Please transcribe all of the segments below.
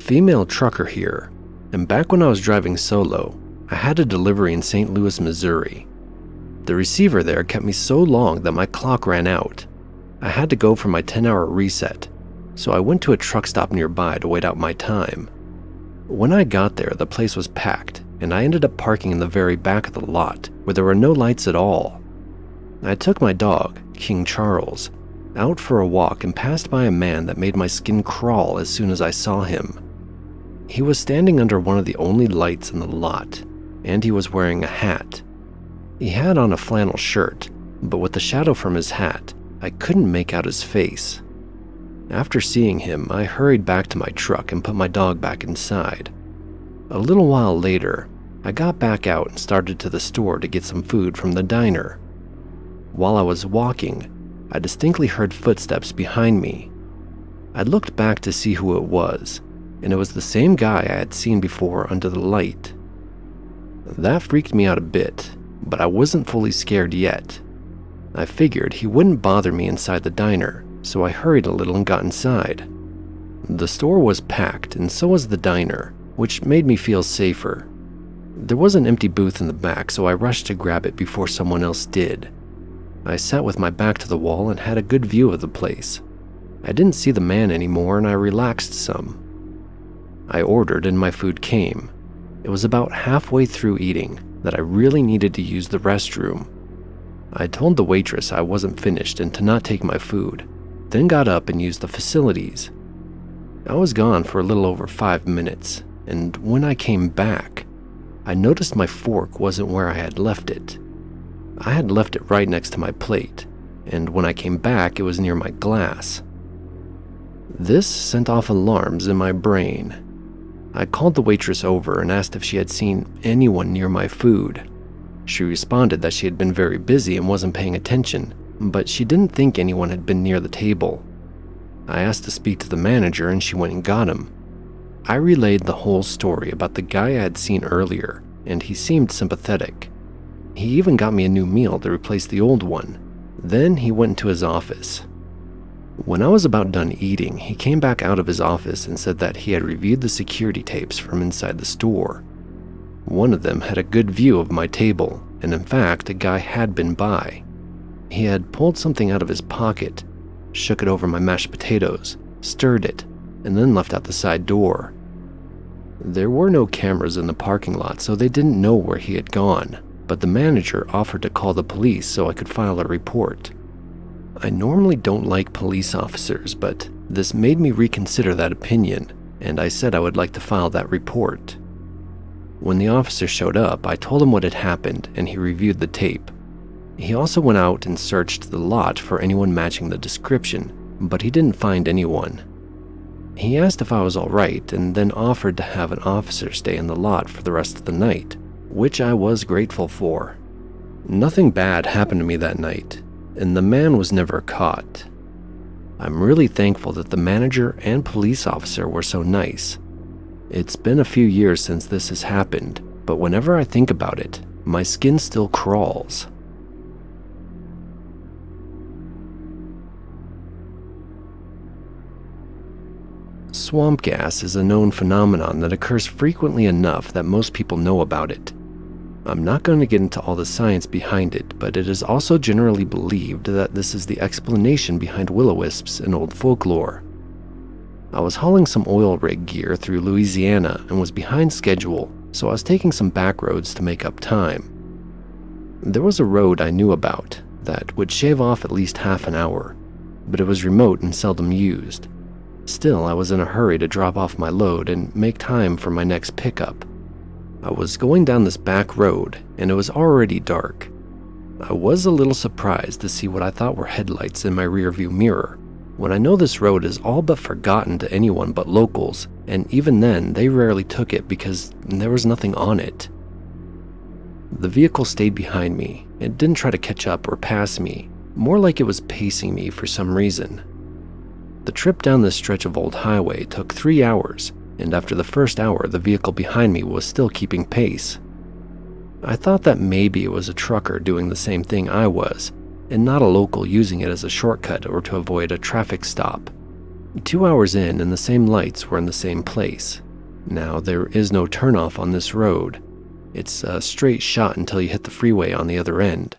Female trucker here, and back when I was driving solo, I had a delivery in St. Louis, Missouri. The receiver there kept me so long that my clock ran out. I had to go for my 10-hour reset, so I went to a truck stop nearby to wait out my time. When I got there, the place was packed, and I ended up parking in the very back of the lot, where there were no lights at all. I took my dog, King Charles, out for a walk and passed by a man that made my skin crawl as soon as I saw him. He was standing under one of the only lights in the lot, and he was wearing a hat. He had on a flannel shirt, but with the shadow from his hat, I couldn't make out his face. After seeing him, I hurried back to my truck and put my dog back inside. A little while later, I got back out and started to the store to get some food from the diner. While I was walking, I distinctly heard footsteps behind me. I looked back to see who it was, and it was the same guy I had seen before under the light. That freaked me out a bit, but I wasn't fully scared yet. I figured he wouldn't bother me inside the diner, so I hurried a little and got inside. The store was packed, and so was the diner, which made me feel safer. There was an empty booth in the back, so I rushed to grab it before someone else did. I sat with my back to the wall and had a good view of the place. I didn't see the man anymore, and I relaxed some. I ordered and my food came. It was about halfway through eating that I really needed to use the restroom. I told the waitress I wasn't finished and to not take my food, then got up and used the facilities. I was gone for a little over 5 minutes, and when I came back, I noticed my fork wasn't where I had left it. I had left it right next to my plate, and when I came back, it was near my glass. This sent off alarms in my brain. I called the waitress over and asked if she had seen anyone near my food. She responded that she had been very busy and wasn't paying attention, but she didn't think anyone had been near the table. I asked to speak to the manager and she went and got him. I relayed the whole story about the guy I had seen earlier, and he seemed sympathetic. He even got me a new meal to replace the old one. Then he went into his office. When I was about done eating, he came back out of his office and said that he had reviewed the security tapes from inside the store. One of them had a good view of my table, and in fact, a guy had been by. He had pulled something out of his pocket, shook it over my mashed potatoes, stirred it, and then left out the side door. There were no cameras in the parking lot, so they didn't know where he had gone, but the manager offered to call the police so I could file a report. I normally don't like police officers, but this made me reconsider that opinion, and I said I would like to file that report. When the officer showed up, I told him what had happened, and he reviewed the tape. He also went out and searched the lot for anyone matching the description, but he didn't find anyone. He asked if I was all right, and then offered to have an officer stay in the lot for the rest of the night, which I was grateful for. Nothing bad happened to me that night, and the man was never caught. I'm really thankful that the manager and police officer were so nice. It's been a few years since this has happened, but whenever I think about it, my skin still crawls. Swamp gas is a known phenomenon that occurs frequently enough that most people know about it. I'm not going to get into all the science behind it, but it is also generally believed that this is the explanation behind will-o-wisps in old folklore. I was hauling some oil rig gear through Louisiana and was behind schedule, so I was taking some back roads to make up time. There was a road I knew about that would shave off at least half an hour, but it was remote and seldom used. Still, I was in a hurry to drop off my load and make time for my next pickup. I was going down this back road, and it was already dark. I was a little surprised to see what I thought were headlights in my rearview mirror, when I know this road is all but forgotten to anyone but locals, and even then, they rarely took it because there was nothing on it. The vehicle stayed behind me. It didn't try to catch up or pass me, more like it was pacing me for some reason. The trip down this stretch of old highway took 3 hours, and after the first hour, the vehicle behind me was still keeping pace. I thought that maybe it was a trucker doing the same thing I was, and not a local using it as a shortcut or to avoid a traffic stop. 2 hours in and the same lights were in the same place. Now, there is no turnoff on this road. It's a straight shot until you hit the freeway on the other end.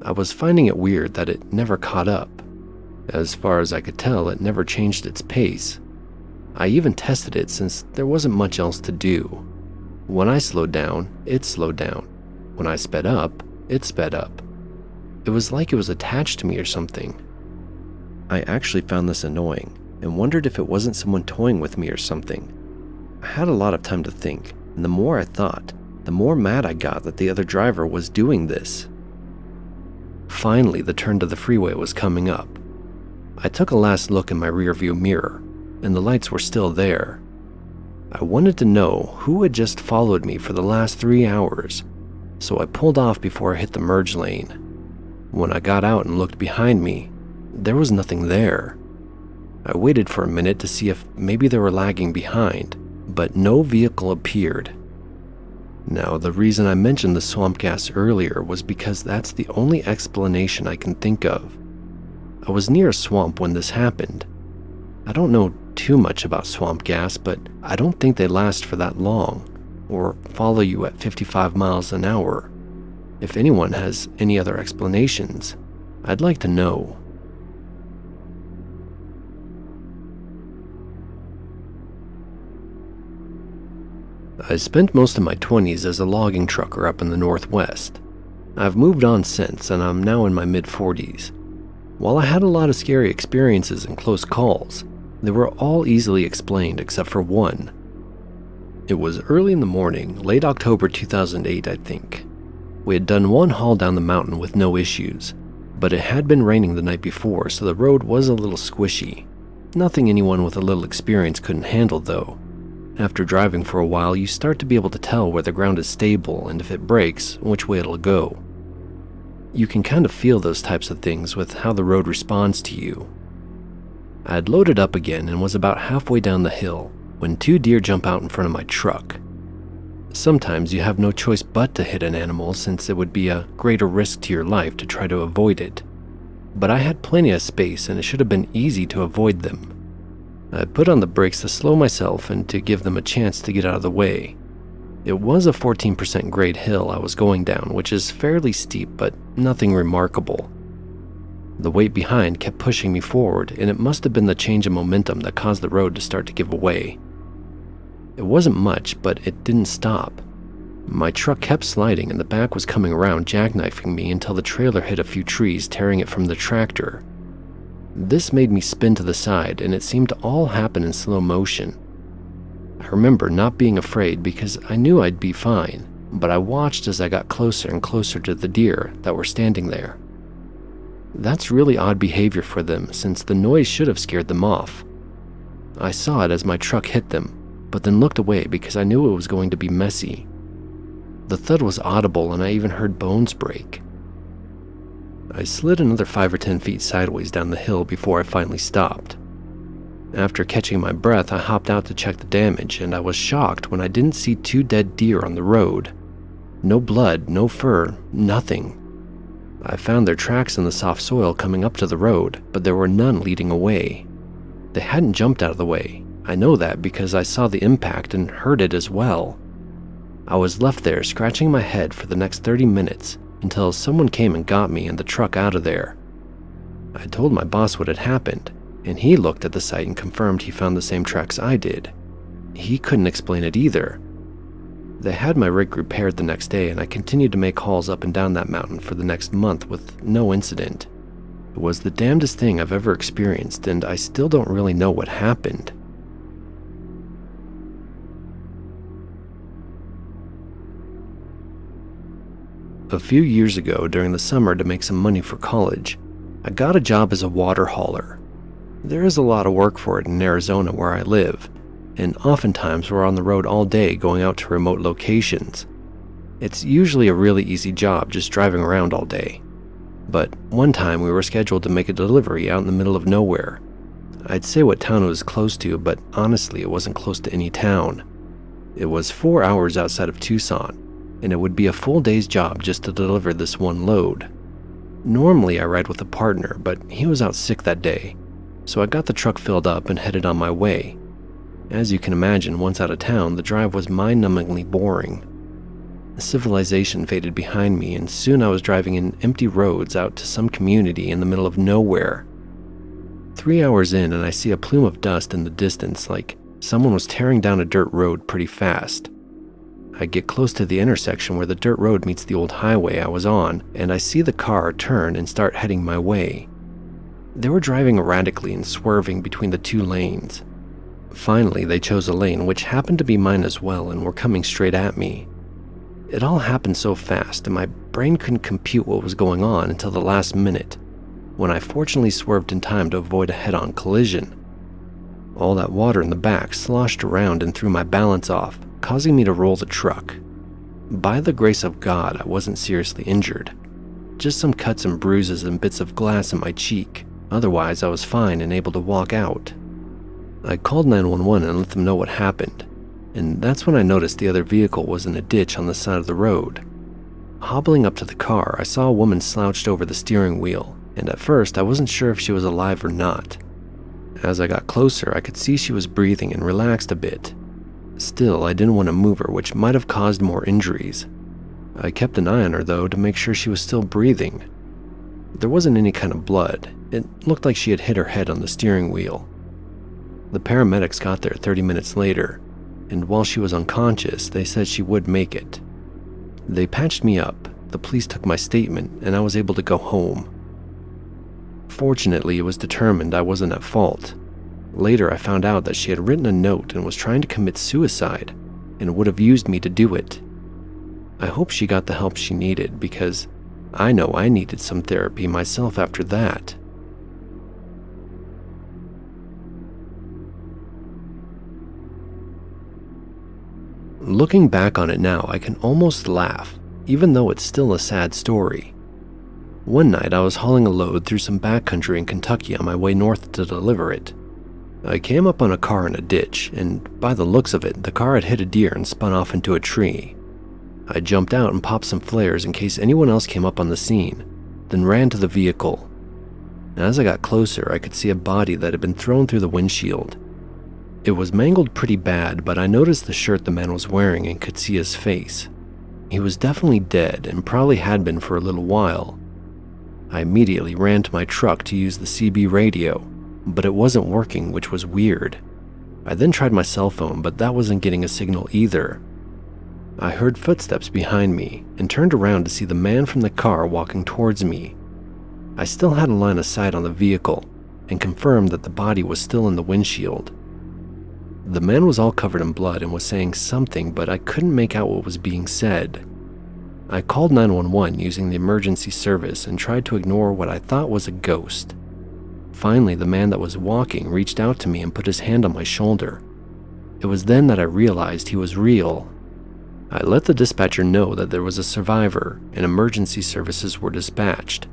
I was finding it weird that it never caught up. As far as I could tell, it never changed its pace. I even tested it since there wasn't much else to do. When I slowed down, it slowed down. When I sped up, it sped up. It was like it was attached to me or something. I actually found this annoying and wondered if it wasn't someone toying with me or something. I had a lot of time to think, and the more I thought, the more mad I got that the other driver was doing this. Finally, the turn to the freeway was coming up. I took a last look in my rearview mirror, and the lights were still there. I wanted to know who had just followed me for the last 3 hours, so I pulled off before I hit the merge lane. When I got out and looked behind me, there was nothing there. I waited for a minute to see if maybe they were lagging behind, but no vehicle appeared. Now, the reason I mentioned the swamp gas earlier was because that's the only explanation I can think of. I was near a swamp when this happened. I don't know too much about swamp gas, but I don't think they last for that long, or follow you at 55 miles an hour. If anyone has any other explanations, I'd like to know. I spent most of my 20s as a logging trucker up in the Northwest. I've moved on since, and I'm now in my mid-40s. While I had a lot of scary experiences and close calls, they were all easily explained except for one. It was early in the morning, late October 2008, I think. We had done one haul down the mountain with no issues, but it had been raining the night before, so the road was a little squishy. Nothing anyone with a little experience couldn't handle, though. After driving for a while, you start to be able to tell where the ground is stable and if it breaks, which way it'll go. You can kind of feel those types of things with how the road responds to you. I had loaded up again and was about halfway down the hill when 2 deer jump out in front of my truck. Sometimes you have no choice but to hit an animal since it would be a greater risk to your life to try to avoid it. But I had plenty of space and it should have been easy to avoid them. I put on the brakes to slow myself and to give them a chance to get out of the way. It was a 14% grade hill I was going down, which is fairly steep but nothing remarkable. The weight behind kept pushing me forward, and it must have been the change in momentum that caused the road to start to give away. It wasn't much, but it didn't stop. My truck kept sliding and the back was coming around, jackknifing me until the trailer hit a few trees, tearing it from the tractor. This made me spin to the side, and it seemed to all happen in slow motion. I remember not being afraid because I knew I'd be fine, but I watched as I got closer and closer to the deer that were standing there. That's really odd behavior for them, since the noise should have scared them off. I saw it as my truck hit them, but then looked away because I knew it was going to be messy. The thud was audible, and I even heard bones break. I slid another 5 or 10 feet sideways down the hill before I finally stopped. After catching my breath, I hopped out to check the damage, and I was shocked when I didn't see 2 dead deer on the road. No blood, no fur, nothing. I found their tracks in the soft soil coming up to the road, but there were none leading away. They hadn't jumped out of the way. I know that because I saw the impact and heard it as well. I was left there scratching my head for the next 30 minutes until someone came and got me and the truck out of there. I told my boss what had happened, and he looked at the site and confirmed he found the same tracks I did. He couldn't explain it either. They had my rig repaired the next day, and I continued to make hauls up and down that mountain for the next month with no incident. It was the damnedest thing I've ever experienced, and I still don't really know what happened. A few years ago, during the summer to make some money for college, I got a job as a water hauler. There is a lot of work for it in Arizona where I live, and oftentimes we're on the road all day going out to remote locations. It's usually a really easy job just driving around all day. But one time we were scheduled to make a delivery out in the middle of nowhere. I'd say what town it was close to, but honestly it wasn't close to any town. It was 4 hours outside of Tucson, and it would be a full day's job just to deliver this one load. Normally I ride with a partner, but he was out sick that day. so I got the truck filled up and headed on my way. As you can imagine, once out of town, the drive was mind-numbingly boring. Civilization faded behind me, and soon I was driving in empty roads out to some community in the middle of nowhere. 3 hours in, and I see a plume of dust in the distance, like someone was tearing down a dirt road pretty fast. I get close to the intersection where the dirt road meets the old highway I was on, and I see the car turn and start heading my way. They were driving erratically and swerving between the two lanes. Finally, they chose a lane which happened to be mine as well and were coming straight at me. It all happened so fast, and my brain couldn't compute what was going on until the last minute, when I fortunately swerved in time to avoid a head-on collision. All that water in the back sloshed around and threw my balance off, causing me to roll the truck. By the grace of God, I wasn't seriously injured. Just some cuts and bruises and bits of glass in my cheek. Otherwise, I was fine and able to walk out. I called 911 and let them know what happened, and that's when I noticed the other vehicle was in a ditch on the side of the road. Hobbling up to the car, I saw a woman slouched over the steering wheel, and at first I wasn't sure if she was alive or not. As I got closer, I could see she was breathing and relaxed a bit. Still, I didn't want to move her, which might have caused more injuries. I kept an eye on her, though, to make sure she was still breathing. There wasn't any kind of blood. It looked like she had hit her head on the steering wheel. The paramedics got there 30 minutes later, and while she was unconscious, they said she would make it. They patched me up, the police took my statement, and I was able to go home. Fortunately, it was determined I wasn't at fault. Later, I found out that she had written a note and was trying to commit suicide, and would have used me to do it. I hope she got the help she needed, because I know I needed some therapy myself after that. Looking back on it now, I can almost laugh, even though it's still a sad story. One night, I was hauling a load through some backcountry in Kentucky on my way north to deliver it. I came up on a car in a ditch, and by the looks of it, the car had hit a deer and spun off into a tree. I jumped out and popped some flares in case anyone else came up on the scene, then ran to the vehicle. As I got closer, I could see a body that had been thrown through the windshield. It was mangled pretty bad, but I noticed the shirt the man was wearing and could see his face. He was definitely dead and probably had been for a little while. I immediately ran to my truck to use the CB radio, but it wasn't working, which was weird. I then tried my cell phone, but that wasn't getting a signal either. I heard footsteps behind me and turned around to see the man from the car walking towards me. I still had a line of sight on the vehicle and confirmed that the body was still in the windshield. The man was all covered in blood and was saying something, but I couldn't make out what was being said. I called 911 using the emergency service and tried to ignore what I thought was a ghost. Finally, the man that was walking reached out to me and put his hand on my shoulder. It was then that I realized he was real. I let the dispatcher know that there was a survivor and emergency services were dispatched.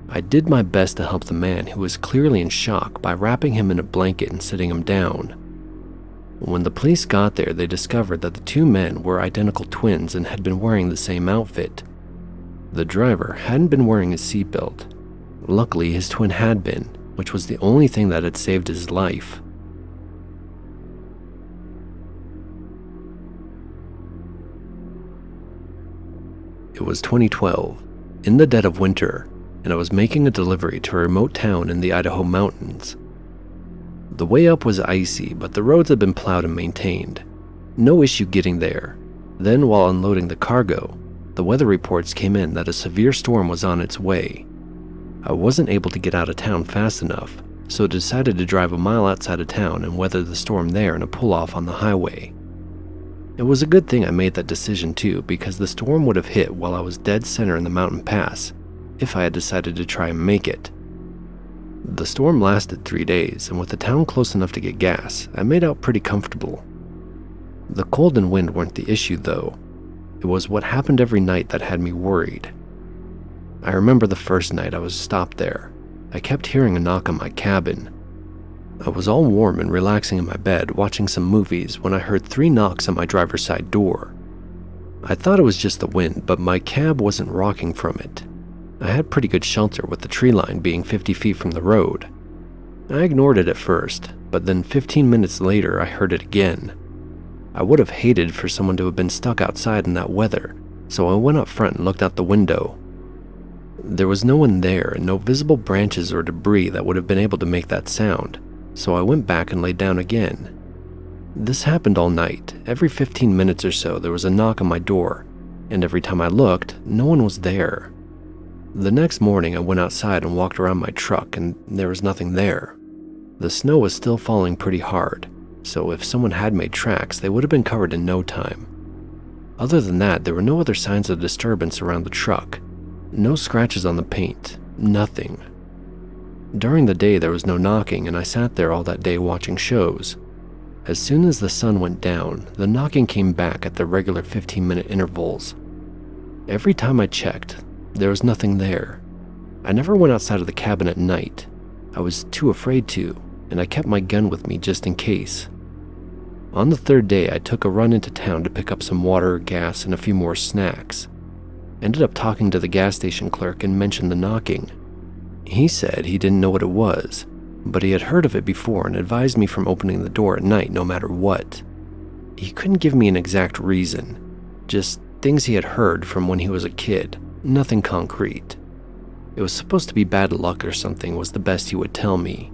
I did my best to help the man, who was clearly in shock, by wrapping him in a blanket and sitting him down. When the police got there, they discovered that the two men were identical twins and had been wearing the same outfit. The driver hadn't been wearing his seatbelt. Luckily, his twin had been, which was the only thing that had saved his life. It was 2012, in the dead of winter, and I was making a delivery to a remote town in the Idaho mountains. The way up was icy, but the roads had been plowed and maintained. No issue getting there. Then, while unloading the cargo, the weather reports came in that a severe storm was on its way. I wasn't able to get out of town fast enough, so decided to drive a mile outside of town and weather the storm there in a pull-off on the highway. It was a good thing I made that decision too, because the storm would have hit while I was dead center in the mountain pass, if I had decided to try and make it. The storm lasted 3 days, and with the town close enough to get gas, I made out pretty comfortable. The cold and wind weren't the issue though. It was what happened every night that had me worried. I remember the first night I was stopped there. I kept hearing a knock on my cabin. I was all warm and relaxing in my bed watching some movies when I heard 3 knocks on my driver's side door. I thought it was just the wind, but my cab wasn't rocking from it. I had pretty good shelter with the tree line being 50 feet from the road. I ignored it at first, but then 15 minutes later I heard it again. I would have hated for someone to have been stuck outside in that weather, so I went up front and looked out the window. There was no one there and no visible branches or debris that would have been able to make that sound, so I went back and laid down again. This happened all night. Every 15 minutes or so there was a knock on my door, and every time I looked, no one was there. The next morning I went outside and walked around my truck and there was nothing there. The snow was still falling pretty hard, so if someone had made tracks, they would have been covered in no time. Other than that, there were no other signs of disturbance around the truck. No scratches on the paint, nothing. During the day there was no knocking and I sat there all that day watching shows. As soon as the sun went down, the knocking came back at the regular 15-minute intervals. Every time I checked, there was nothing there. I never went outside of the cabin at night. I was too afraid to, and I kept my gun with me just in case. On the third day, I took a run into town to pick up some water, gas, and a few more snacks. Ended up talking to the gas station clerk and mentioned the knocking. He said he didn't know what it was, but he had heard of it before and advised me from opening the door at night no matter what. He couldn't give me an exact reason, just things he had heard from when he was a kid, nothing concrete. It was supposed to be bad luck or something was the best he would tell me.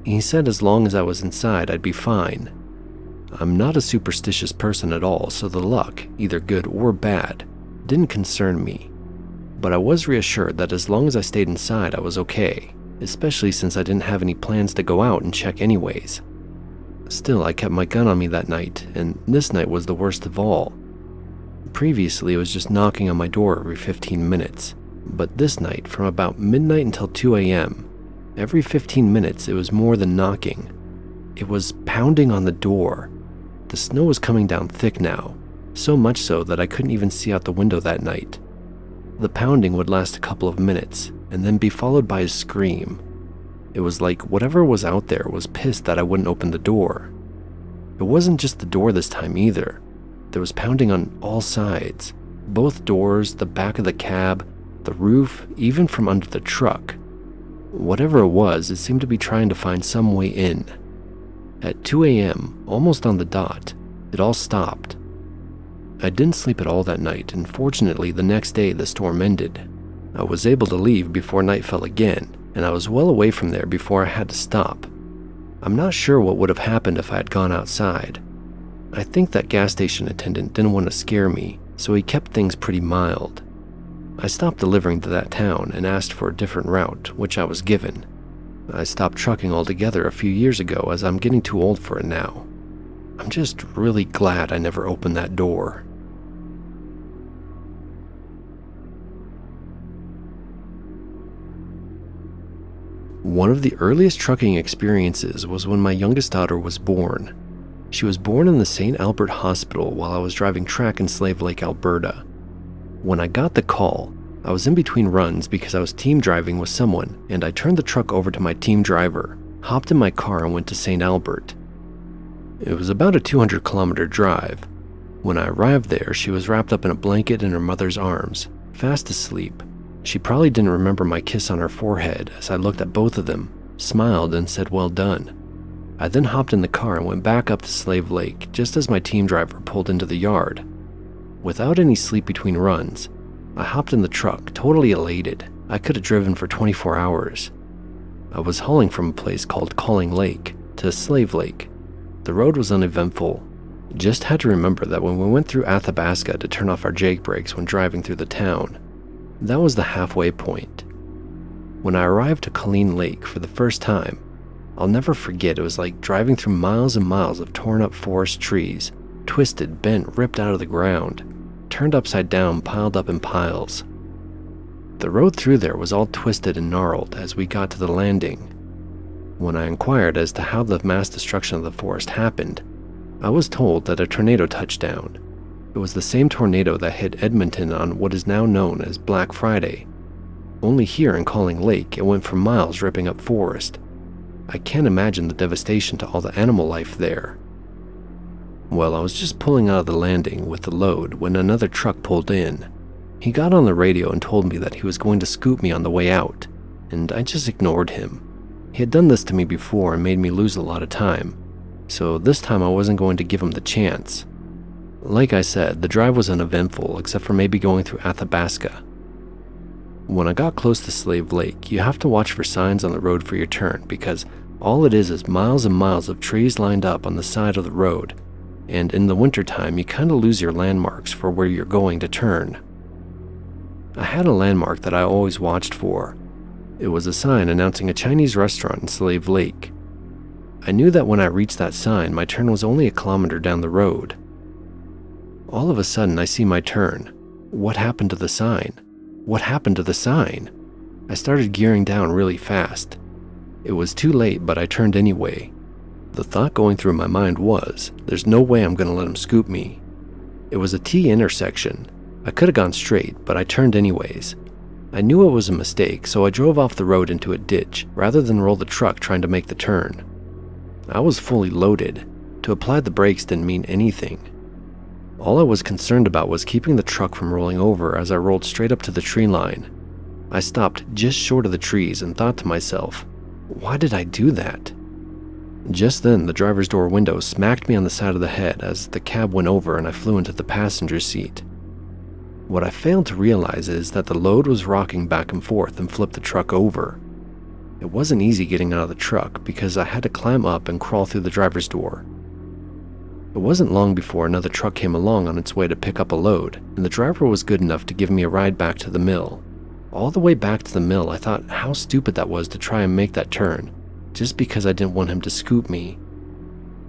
He said as long as I was inside I'd be fine. I'm not a superstitious person at all, so the luck, either good or bad, didn't concern me. But I was reassured that as long as I stayed inside I was okay, especially since I didn't have any plans to go out and check anyways. Still, I kept my gun on me that night, and this night was the worst of all. Previously, it was just knocking on my door every 15 minutes, but this night, from about midnight until 2 a.m., every 15 minutes it was more than knocking. It was pounding on the door. The snow was coming down thick now, so much so that I couldn't even see out the window that night. The pounding would last a couple of minutes, and then be followed by a scream. It was like whatever was out there was pissed that I wouldn't open the door. It wasn't just the door this time either. There was pounding on all sides. Both doors, the back of the cab, the roof, even from under the truck. Whatever it was, it seemed to be trying to find some way in. At 2 a.m., almost on the dot, it all stopped. I didn't sleep at all that night, and fortunately the next day the storm ended. I was able to leave before night fell again, and I was well away from there before I had to stop. I'm not sure what would have happened if I had gone outside. I think that gas station attendant didn't want to scare me, so he kept things pretty mild. I stopped delivering to that town and asked for a different route, which I was given. I stopped trucking altogether a few years ago as I'm getting too old for it now. I'm just really glad I never opened that door. One of the earliest trucking experiences was when my youngest daughter was born. She was born in the St. Albert Hospital while I was driving track in Slave Lake, Alberta. When I got the call, I was in between runs because I was team driving with someone, and I turned the truck over to my team driver, hopped in my car and went to St. Albert. It was about a 200-kilometer drive. When I arrived there, she was wrapped up in a blanket in her mother's arms, fast asleep. She probably didn't remember my kiss on her forehead as I looked at both of them, smiled, and said well done. I then hopped in the car and went back up to Slave Lake just as my team driver pulled into the yard. Without any sleep between runs, I hopped in the truck, totally elated. I could have driven for 24 hours. I was hauling from a place called Calling Lake to Slave Lake. The road was uneventful. Just had to remember that when we went through Athabasca to turn off our jake brakes when driving through the town. That was the halfway point. When I arrived to Calling Lake for the first time, I'll never forget it was like driving through miles and miles of torn up forest trees, twisted, bent, ripped out of the ground, turned upside down, piled up in piles. The road through there was all twisted and gnarled as we got to the landing. When I inquired as to how the mass destruction of the forest happened, I was told that a tornado touched down. It was the same tornado that hit Edmonton on what is now known as Black Friday. Only here in Calling Lake, it went for miles ripping up forest. I can't imagine the devastation to all the animal life there. Well, I was just pulling out of the landing with the load when another truck pulled in. He got on the radio and told me that he was going to scoop me on the way out, and I just ignored him. He had done this to me before and made me lose a lot of time, so this time I wasn't going to give him the chance. Like I said, the drive was uneventful except for maybe going through Athabasca. When I got close to Slave Lake, you have to watch for signs on the road for your turn because all it is miles and miles of trees lined up on the side of the road, and in the wintertime you kind of lose your landmarks for where you're going to turn. I had a landmark that I always watched for. It was a sign announcing a Chinese restaurant in Slave Lake. I knew that when I reached that sign, my turn was only a kilometer down the road. All of a sudden, I see my turn. What happened to the sign? What happened to the sign? I started gearing down really fast. It was too late, but I turned anyway. The thought going through my mind was, there's no way I'm going to let him scoop me. It was a T intersection. I could have gone straight, but I turned anyways. I knew it was a mistake, so I drove off the road into a ditch rather than roll the truck trying to make the turn. I was fully loaded. To apply the brakes didn't mean anything. All I was concerned about was keeping the truck from rolling over as I rolled straight up to the tree line. I stopped just short of the trees and thought to myself, why did I do that? Just then, the driver's door window smacked me on the side of the head as the cab went over and I flew into the passenger seat. What I failed to realize is that the load was rocking back and forth and flipped the truck over. It wasn't easy getting out of the truck because I had to climb up and crawl through the driver's door. It wasn't long before another truck came along on its way to pick up a load, and the driver was good enough to give me a ride back to the mill. All the way back to the mill, I thought how stupid that was to try and make that turn, just because I didn't want him to scoop me.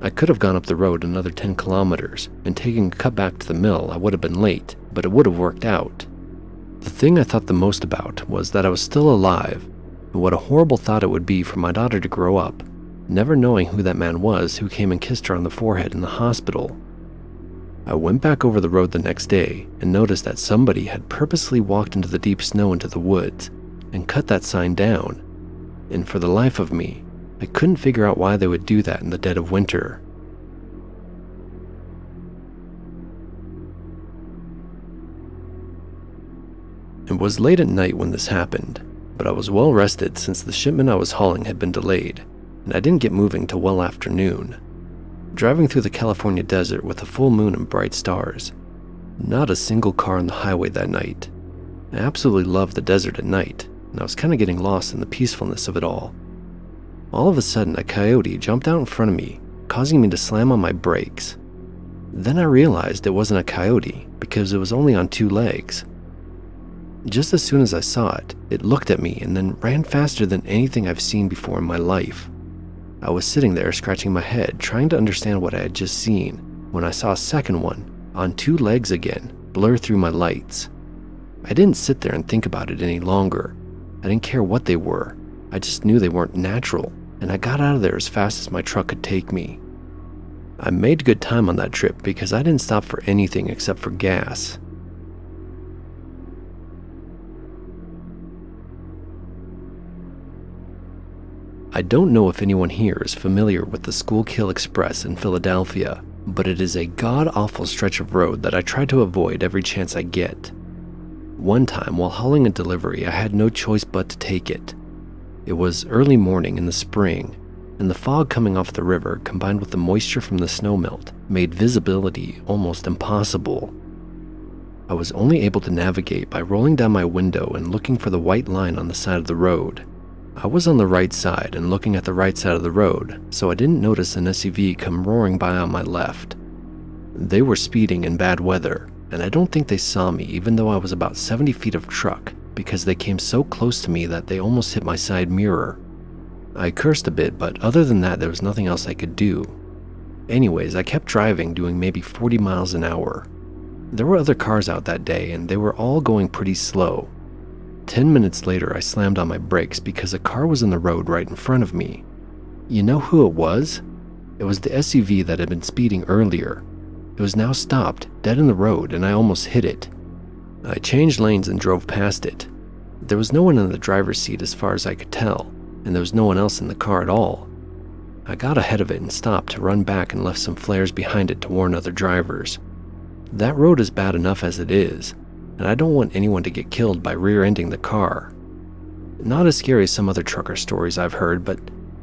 I could have gone up the road another 10 kilometers, and taking a cut back to the mill, I would have been late, but it would have worked out. The thing I thought the most about was that I was still alive, and what a horrible thought it would be for my daughter to grow up, never knowing who that man was who came and kissed her on the forehead in the hospital. I went back over the road the next day and noticed that somebody had purposely walked into the deep snow into the woods and cut that sign down, and for the life of me, I couldn't figure out why they would do that in the dead of winter. It was late at night when this happened, but I was well rested since the shipment I was hauling had been delayed, and I didn't get moving till well after noon. Driving through the California desert with a full moon and bright stars. Not a single car on the highway that night. I absolutely loved the desert at night, and I was kind of getting lost in the peacefulness of it all. All of a sudden, a coyote jumped out in front of me, causing me to slam on my brakes. Then I realized it wasn't a coyote because it was only on 2 legs. Just as soon as I saw it, it looked at me and then ran faster than anything I've seen before in my life. I was sitting there scratching my head, trying to understand what I had just seen, when I saw a second one, on 2 legs again, blur through my lights. I didn't sit there and think about it any longer. I didn't care what they were. I just knew they weren't natural, and I got out of there as fast as my truck could take me. I made good time on that trip because I didn't stop for anything except for gas. I don't know if anyone here is familiar with the Schuylkill Express in Philadelphia, but it is a god-awful stretch of road that I try to avoid every chance I get. One time, while hauling a delivery, I had no choice but to take it. It was early morning in the spring, and the fog coming off the river combined with the moisture from the snowmelt made visibility almost impossible. I was only able to navigate by rolling down my window and looking for the white line on the side of the road. I was on the right side and looking at the right side of the road, so I didn't notice an SUV come roaring by on my left. They were speeding in bad weather, and I don't think they saw me even though I was about 70 feet of truck because they came so close to me that they almost hit my side mirror. I cursed a bit, but other than that there was nothing else I could do. Anyways, I kept driving, doing maybe 40 miles an hour. There were other cars out that day and they were all going pretty slow. 10 minutes later, I slammed on my brakes because a car was in the road right in front of me. You know who it was? It was the SUV that had been speeding earlier. It was now stopped, dead in the road, and I almost hit it. I changed lanes and drove past it. There was no one in the driver's seat as far as I could tell, and there was no one else in the car at all. I got ahead of it and stopped to run back and left some flares behind it to warn other drivers. That road is bad enough as it is, and I don't want anyone to get killed by rear-ending the car. Not as scary as some other trucker stories I've heard, but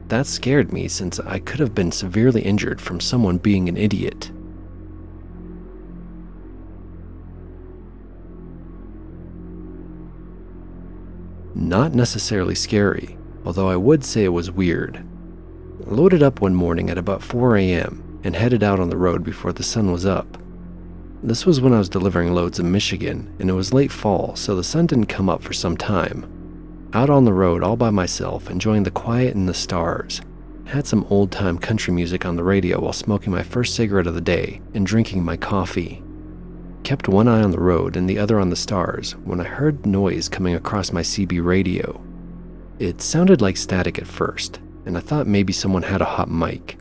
That scared me since I could have been severely injured from someone being an idiot. Not necessarily scary, although I would say it was weird. I loaded up one morning at about 4 a.m. and headed out on the road before the sun was up. This was when I was delivering loads in Michigan, and it was late fall, so the sun didn't come up for some time. Out on the road all by myself, enjoying the quiet and the stars. Had some old-time country music on the radio while smoking my first cigarette of the day and drinking my coffee. Kept one eye on the road and the other on the stars when I heard noise coming across my CB radio. It sounded like static at first, and I thought maybe someone had a hot mic.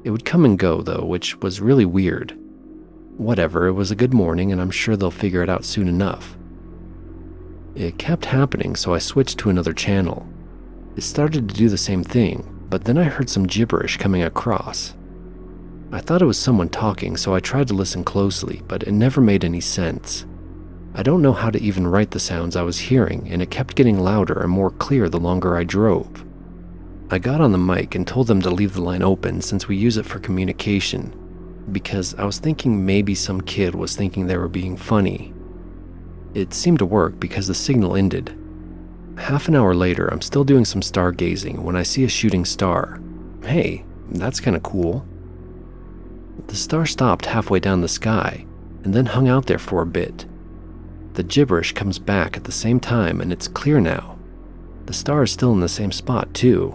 It would come and go though, which was really weird. Whatever, it was a good morning and I'm sure they'll figure it out soon enough. It kept happening, so I switched to another channel. It started to do the same thing, but then I heard some gibberish coming across. I thought it was someone talking, so I tried to listen closely, but it never made any sense. I don't know how to even write the sounds I was hearing, and it kept getting louder and more clear the longer I drove. I got on the mic and told them to leave the line open since we use it for communication, because I was thinking maybe some kid was thinking they were being funny. It seemed to work because the signal ended. Half an hour later, I'm still doing some stargazing when I see a shooting star. Hey, that's kinda cool. The star stopped halfway down the sky and then hung out there for a bit. The gibberish comes back at the same time and it's clear now. The star is still in the same spot too.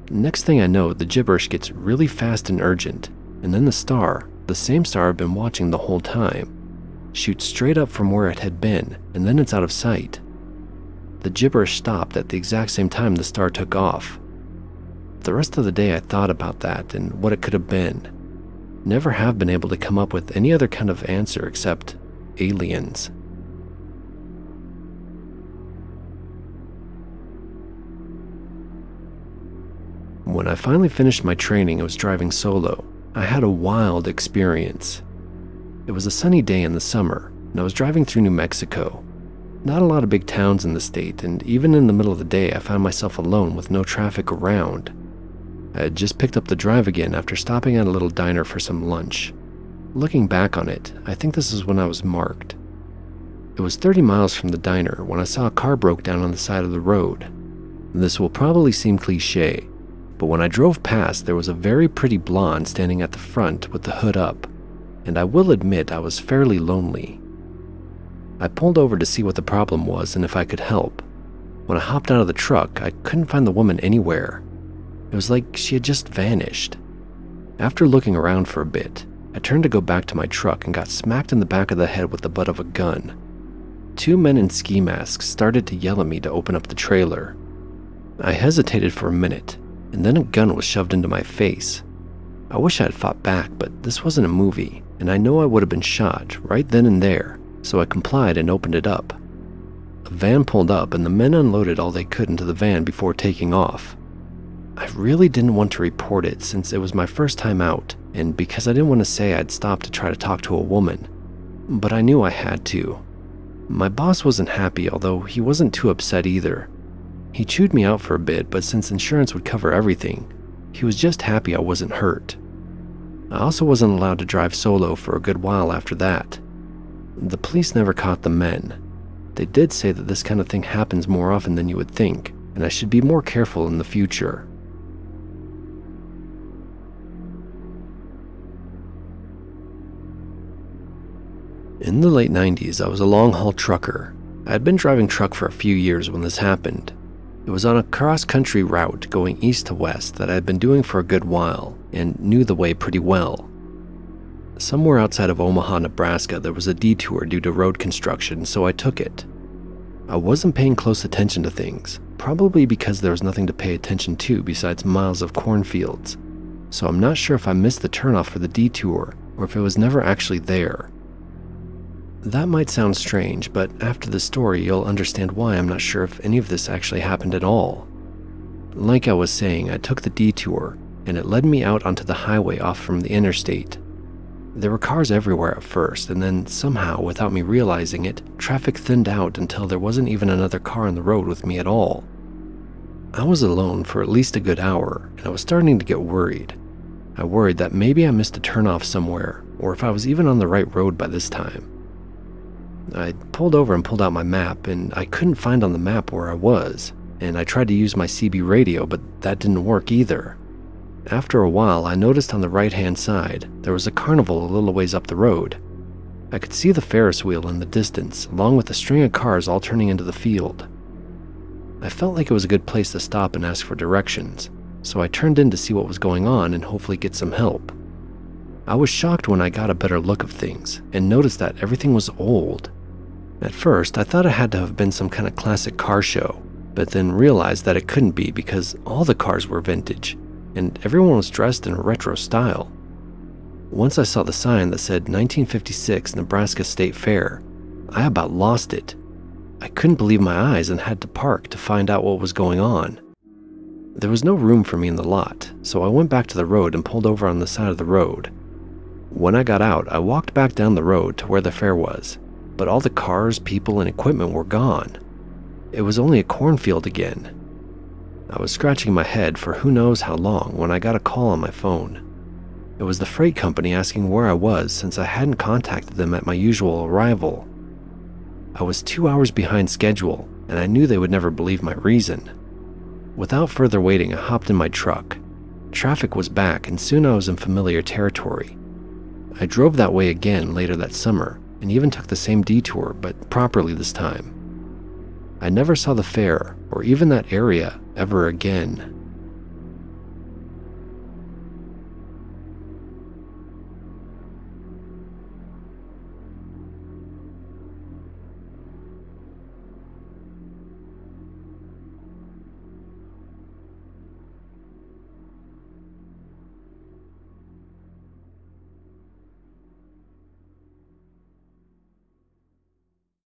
Next thing I know, the gibberish gets really fast and urgent, and then the star, the same star I've been watching the whole time, shoots straight up from where it had been, and then it's out of sight. The gibberish stopped at the exact same time the star took off. The rest of the day I thought about that and what it could have been. Never have been able to come up with any other kind of answer except aliens. When I finally finished my training and was driving solo, I had a wild experience. It was a sunny day in the summer, and I was driving through New Mexico. Not a lot of big towns in the state, and even in the middle of the day I found myself alone with no traffic around. I had just picked up the drive again after stopping at a little diner for some lunch. Looking back on it, I think this is when I was marked. It was 30 miles from the diner when I saw a car broke down on the side of the road. This will probably seem cliche, but when I drove past, there was a very pretty blonde standing at the front with the hood up, and I will admit I was fairly lonely. I pulled over to see what the problem was and if I could help. When I hopped out of the truck, I couldn't find the woman anywhere. It was like she had just vanished. After looking around for a bit, I turned to go back to my truck and got smacked in the back of the head with the butt of a gun. Two men in ski masks started to yell at me to open up the trailer. I hesitated for a minute, and then a gun was shoved into my face. I wish I had fought back, but this wasn't a movie, and I know I would have been shot right then and there, so I complied and opened it up. A van pulled up and the men unloaded all they could into the van before taking off. I really didn't want to report it since it was my first time out, and because I didn't want to say I'd stopped to try to talk to a woman, but I knew I had to. My boss wasn't happy, although he wasn't too upset either. He chewed me out for a bit, but since insurance would cover everything, he was just happy I wasn't hurt. I also wasn't allowed to drive solo for a good while after that. The police never caught the men. They did say that this kind of thing happens more often than you would think, and I should be more careful in the future. In the late 90s, I was a long-haul trucker. I had been driving truck for a few years when this happened. It was on a cross-country route going east to west that I had been doing for a good while and knew the way pretty well. Somewhere outside of Omaha, Nebraska, there was a detour due to road construction, so I took it. I wasn't paying close attention to things, probably because there was nothing to pay attention to besides miles of cornfields, so I'm not sure if I missed the turnoff for the detour or if it was never actually there. That might sound strange, but after the story you'll understand why I'm not sure if any of this actually happened at all. Like I was saying, I took the detour, and it led me out onto the highway off from the interstate. There were cars everywhere at first, and then somehow, without me realizing it, traffic thinned out until there wasn't even another car on the road with me at all. I was alone for at least a good hour, and I was starting to get worried. I worried that maybe I missed a turnoff somewhere, or if I was even on the right road by this time. I pulled over and pulled out my map, and I couldn't find on the map where I was, and I tried to use my CB radio, but that didn't work either. After a while, I noticed on the right-hand side, there was a carnival a little ways up the road. I could see the Ferris wheel in the distance, along with a string of cars all turning into the field. I felt like it was a good place to stop and ask for directions, so I turned in to see what was going on and hopefully get some help. I was shocked when I got a better look of things and noticed that everything was old. At first, I thought it had to have been some kind of classic car show, but then realized that it couldn't be because all the cars were vintage, and everyone was dressed in a retro style. Once I saw the sign that said 1956 Nebraska State Fair, I about lost it. I couldn't believe my eyes and had to park to find out what was going on. There was no room for me in the lot, so I went back to the road and pulled over on the side of the road. When I got out, I walked back down the road to where the fair was, but all the cars, people, and equipment were gone. It was only a cornfield again. I was scratching my head for who knows how long when I got a call on my phone. It was the freight company asking where I was since I hadn't contacted them at my usual arrival. I was 2 hours behind schedule, and I knew they would never believe my reason. Without further waiting, I hopped in my truck. Traffic was back, and soon I was in familiar territory. I drove that way again later that summer, and even took the same detour, but properly this time. I never saw the fair, or even that area, ever again.